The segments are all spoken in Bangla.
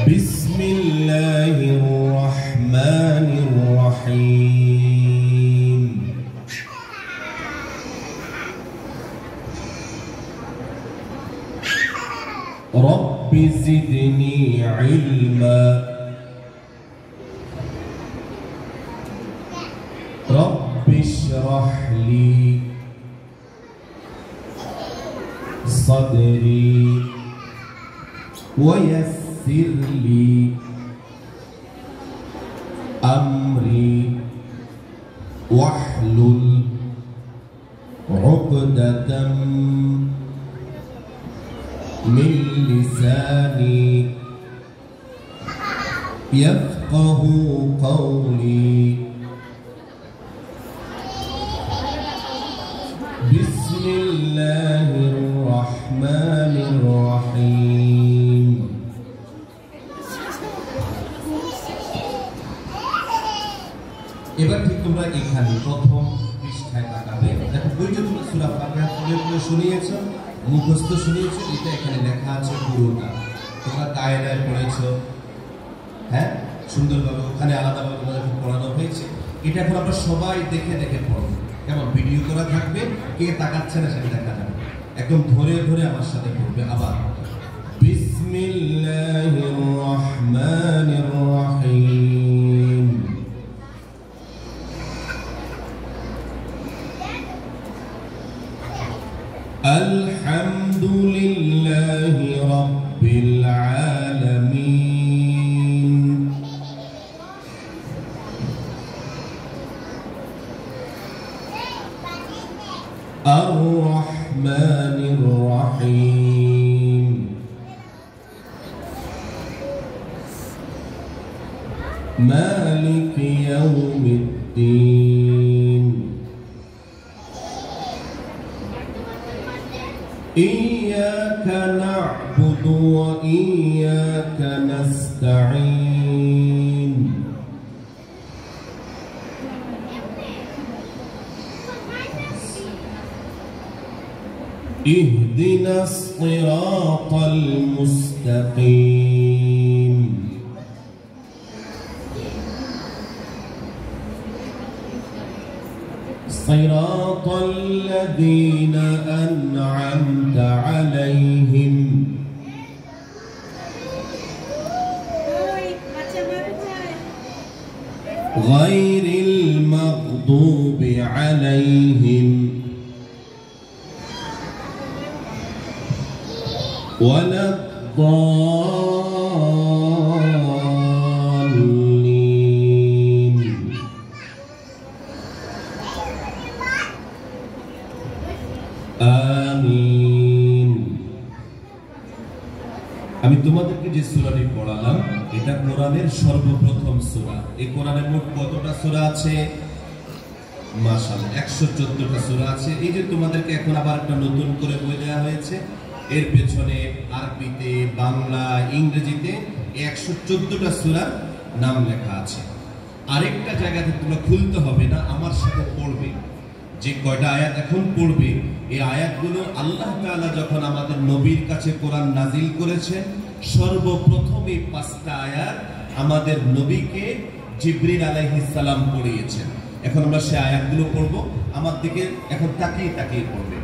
بسم الله الرحمن الرحيم رب زدني علما رب اشرح لي صدري ويسر لي أمري واحلل عقدة من لساني يفقه قولي بسم الله الرحمن الرحيم এবার ঠিক তোমরা এখানে প্রথম পৃষ্ঠায় তাকাবে দেখো বইটা তোমরা সূরা ফাতিহা পড়ে শুনিয়েছো মুখস্থ শুনিয়েছো এটা এখানে লেখা আছে পুরোটা তোমরা কায়দায় পড়েছো হ্যাঁ সুন্দরভাবে ওখানে আলাদাভাবে তোমাদেরকে পড়ানো হয়েছে এটা এখন আমরা সবাই দেখে দেখে পড়ব কেমন ভিডিও করা থাকবে কে তাকাচ্ছে না সেটা দেখা যাবে একদম ধরে ধরে আমার সাথে পড়বে আবার বিসমিল্লাহির রহমানির রহিম আলহামদুলিল্লাহি রাব্বিল আলামিন আর-রহমানির রহিম মালিকি ইয়াউমিদ্দিন إياك نعبد وإياك نستعين اهدنا الصراط المستقيم صراط الذين أنعمت عليهم غير المغضوب عليهم ولا الضالين আমিন আমি তোমাদেরকে যে সূরাটি পড়ালাম এটা কোরআনের সর্বপ্রথম সূরা এই কোরআনের মোট কতটা সূরা আছে মাশাআল্লাহ 114টা সূরা আছে এই যে তোমাদেরকে এখন আবার একটা নতুন করে বই দেওয়া হয়েছে এর পেছনে আরবিতে বাংলা ইংরেজিতে 114টা সূরার নাম লেখা আছে আরেকটা জায়গাতে তোমরা খুলতে হবে না আমার সাথে পড়বে যে কয়টা আয়াত এখন পড়বে এই আয়াতগুলো আল্লাহ তাআলা যখন আমাদের নবীর কাছে কোরআন নাজিল করেছেন সর্বপ্রথম এই 5টা আয়াত আমাদের নবীকে জিবরিল আলাইহিস সালাম পড়িয়েছেন এখন আমরা সেই আয়াতগুলো পড়ব আমার দিকে এখন তাকিয়ে তাকিয়ে পড়বে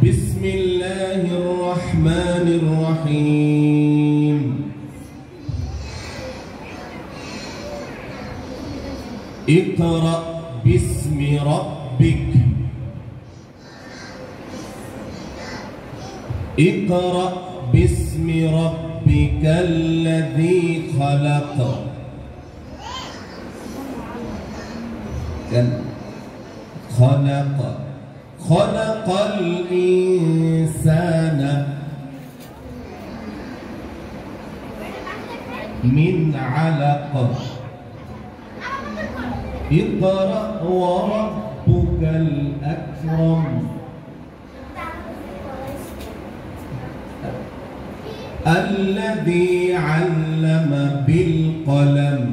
বিসমিল্লাহির রহমানির রহিম ইকরা বিসমি রাব্বিক اقرأ باسم ربك الذي خلق خلق الإنسان من علق اقرأ وربك الأكرم الذي علم بالقلم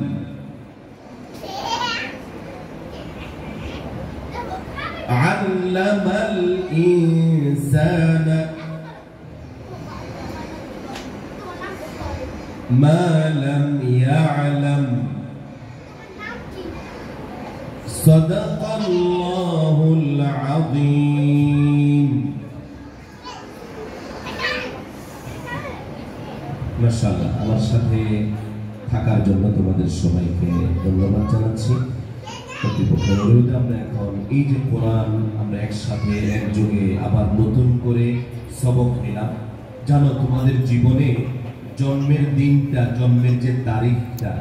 علم الإنسان মা লাম ইয়ালাম। সাদাকাল্লাহুল আযীম। মাশাআল্লাহ, আমার সাথে থাকার জন্য তোমাদের সবাইকে ধন্যবাদ জানাচ্ছি। কর্তৃপক্ষের অনুরোধে আমরা এখন এই যে কোরআন আমরা একসাথে একযোগে আবার নতুন করে সবক নিলাম। জানো, তোমাদের জীবনে জন্মের দিনটা, জন্মের যে তারিখটা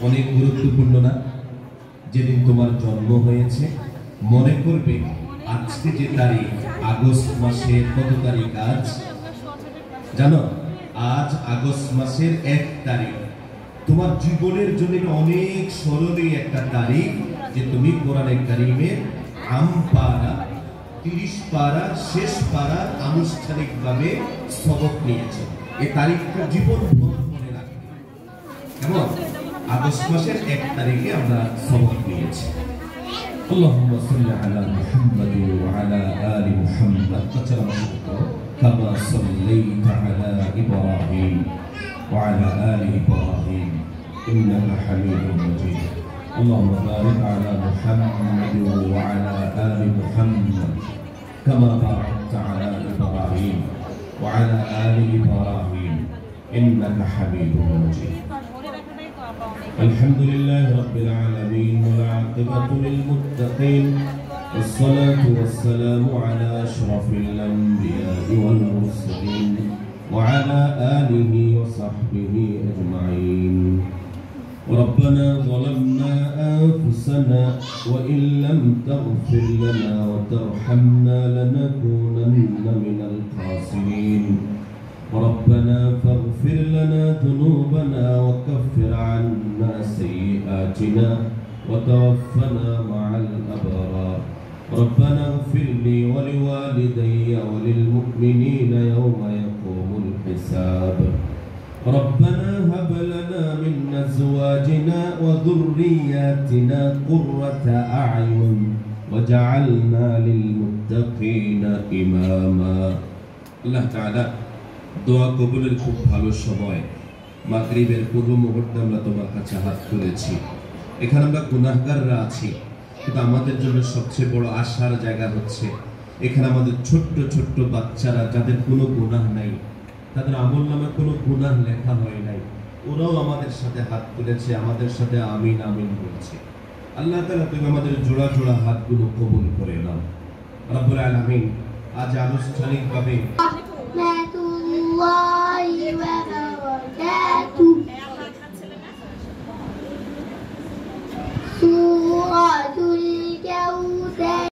অনেক গুরুত্বপূর্ণ না? যেদিন তোমার জন্ম হয়েছে মনে করবে আজকে যে তারিখ, আগস্ট মাসের কত তারিখ আজ জানো? আজ আগস্ট মাসের 1 তারিখ। তোমার জীবনের জন্য অনেক স্মরণীয় একটা তারিখ যে তুমি কোরআনে কারীমের আমপারা 30 পারা শেষ পারা আনুষ্ঠানিকভাবে সবক নিয়েছো। এই তারিখটা জীবন ভর মনে রাখবে। কেমন? আগস্ট মাসের 1 তারিখে আমরা সবক নিয়েছি। আল্লাহুম্মা সাল্লি আলা মুহাম্মাদ ওয়া আলা আলি মুহাম্মাদ কামা সাল্লাইতা আলা ইব্রাহিম ওয়া আলা আলি ইব্রাহিম ইন্নাকা হামিদুম মাজিদ। আল্লাহুম্মা বারিক আলা মুহাম্মাদ ওয়া আলা আলি মুহাম্মাদ কামা বারাকতা আলা ইব্রাহিম ওয়া আলা আলি ইব্রাহিম ইন্নাকা হামিদুম মাজিদ। الحمد لله رب العالمين والعاقبة للمتقين والصلاة والسلام على أشرف الأنبياء والمرسلين وعلى آله وصحبه أجمعين. ربنا ظلمنا أنفسنا وإن لم تغفر لنا وترحمنا لنكونن من الخاسرين. ربنا فاغفر لنا ذنوبنا وكفر عنا سيئاتنا وتوفنا مع الأبرار. ربنا اغفر لي ولوالدي وللمؤمنين يوم يقوم الحساب. ربنا هب لنا من أزواجنا وذرياتنا قرة أعين وجعلنا للمتقين إماما. الله تعالى দোয়া কবুলের খুব ভালো সময়, মাগরিবের পূর্ব মুহূর্তে আমরা তোমার কাছে হাত তুলেছি। এখানে আমরা গুনাহগাররা আছি, কিন্তু আমাদের জন্য সবচেয়ে বড় আশার জায়গা হচ্ছে এখানে আমাদের ছোট্ট ছোট্ট বাচ্চারা যাদের কোনো গুনাহ নাই, তাদের আমলনামে কোনো গুনাহ লেখা হয় নাই, ওরাও আমাদের সাথে হাত তুলেছে, আমাদের সাথে আমিন আমিন বলছে। আল্লাহ তাআলা তুমি আমাদের জোড়া জোড়া হাতগুলো কবুল করে নাও রব্বুল আলামিন। আজ আনুষ্ঠানিকভাবে সূরাতুল কাউসার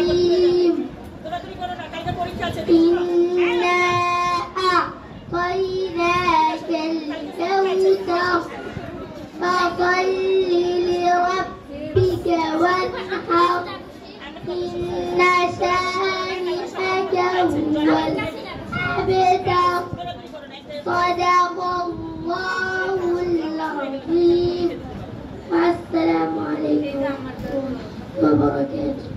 ইন্না আ'তাইনাকাল কাউসার ফাসাল্লি লিরাব্বিকা ওয়ানহার ইন্না শানি'আকা হুয়াল আবতার। সাদাকাল্লাহুল আযীম। আসসালামু আলাইকুম ওয়া বারাকাতুহু।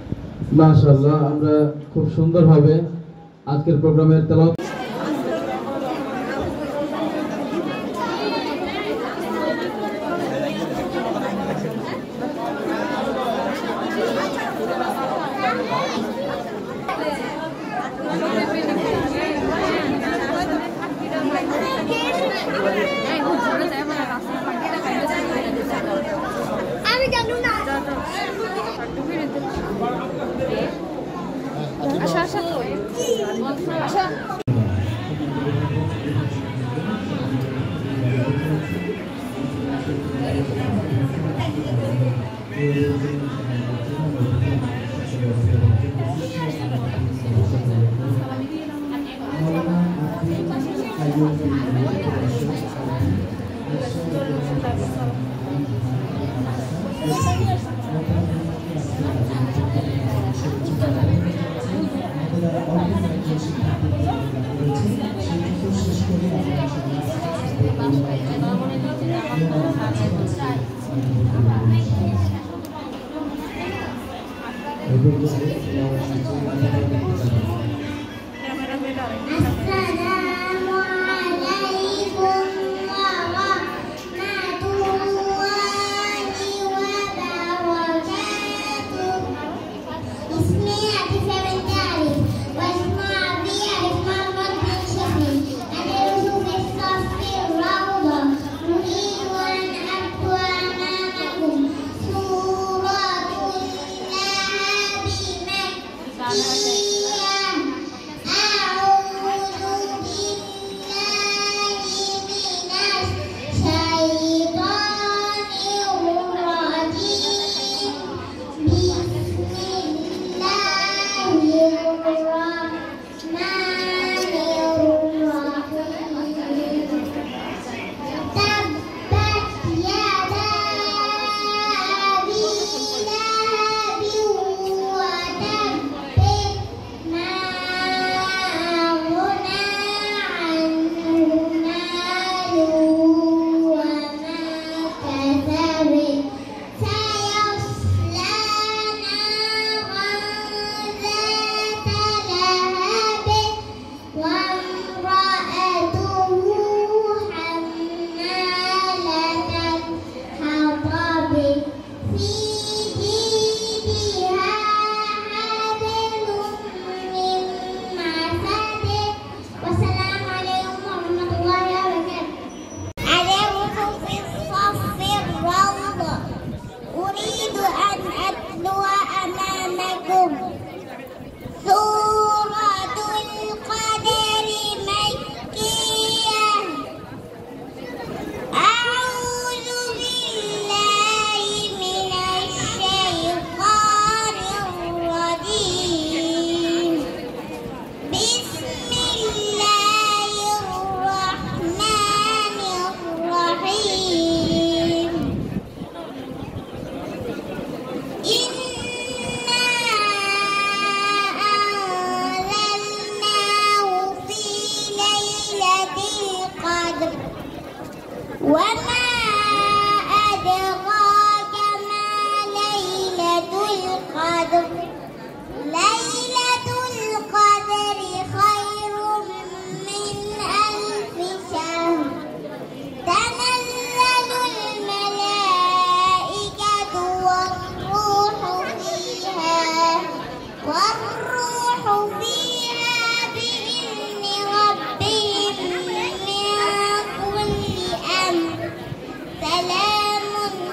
মাশাআল্লাহ, আমরা খুব সুন্দরভাবে আজকের প্রোগ্রামের তেলাওয়াত আমি জানি না। আচ্ছা আচ্ছা আচ্ছা وما أدراك ما ليلة القدر ليلة القدر خير من ألف شهر تنزل الملائكة والروح فيها بإذن ربهم من كل أمر سلام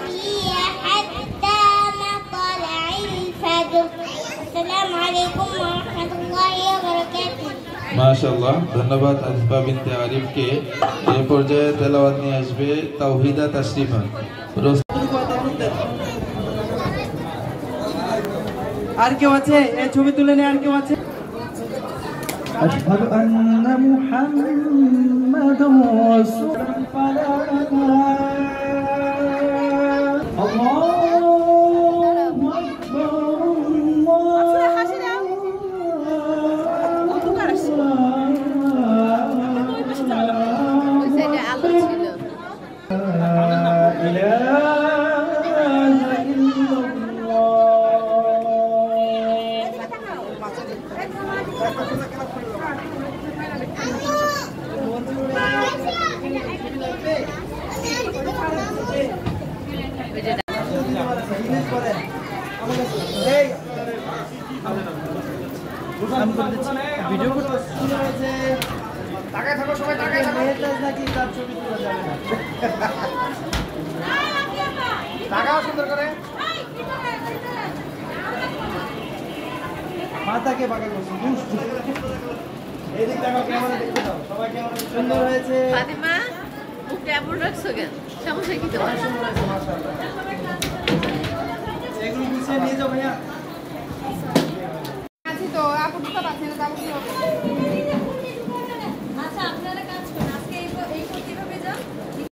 هي حتى مطلع الفجر السلام عليكم ورحمة الله وبركاته মাশাআল্লাহ ধন্যবাদ আসবা বিনতে আরিফকে। এই পর্যায়ে তেলাওয়াত নিয়ে আসবে তাওহিদা তাশরিফা। আর কেউ আছে এই ছবি তুলে নে আর কেউ আছে আশহাদু আন্না মুহাম্মাদুর রাসূলুল্লাহ আল্লাহু আকবার ভিডিও করতে টাকায় থাকো সবাই টাকায় থাকো নাকি তার ছবি তোলা যাবে না টাকাও সুন্দর করে মাথাকে বাঁকা করছি এই দিক দেখো ক্যামেরা দেখতে দাও সবাই ক্যামেরা সুন্দর হয়েছে ফাতিমা মুখটা এমন রাখছো কেন সমস্যা কি তোমার সুন্দর হয়েছে মাশাআল্লাহ এগুলো গুছিয়ে নিয়ে যাও ভাইয়া